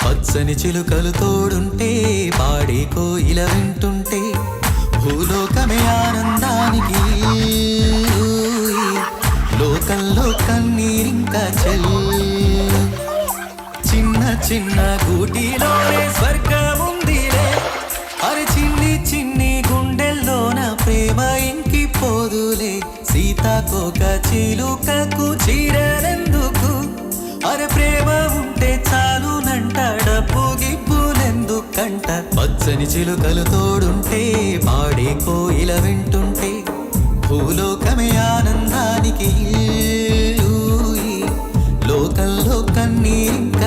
పచ్చని చిలుకలు తోడుంటే పాడే కోయిల వింటుంటే భూలోకమే ఆనందానికి లోకంలో కన్నీరింకా చిన్న చిన్న గూటిలోనే స్వర్గముందిలే అరే చిన్ని చిన్ని గుండెల్లోన ప్రేమ ఇంకిపోదులే సీతాకోక చిలుకకు చీరలెందుకు అరే ప్రేమ ఉంటే చాలునంట డబ్బు గిప్పులెందుకంట పచ్చని చిలుకలు తోడుంటే పాడే కోయిల వింటుంటే భూలోకమే ఆనందానికి లోకంలో కన్నీరింక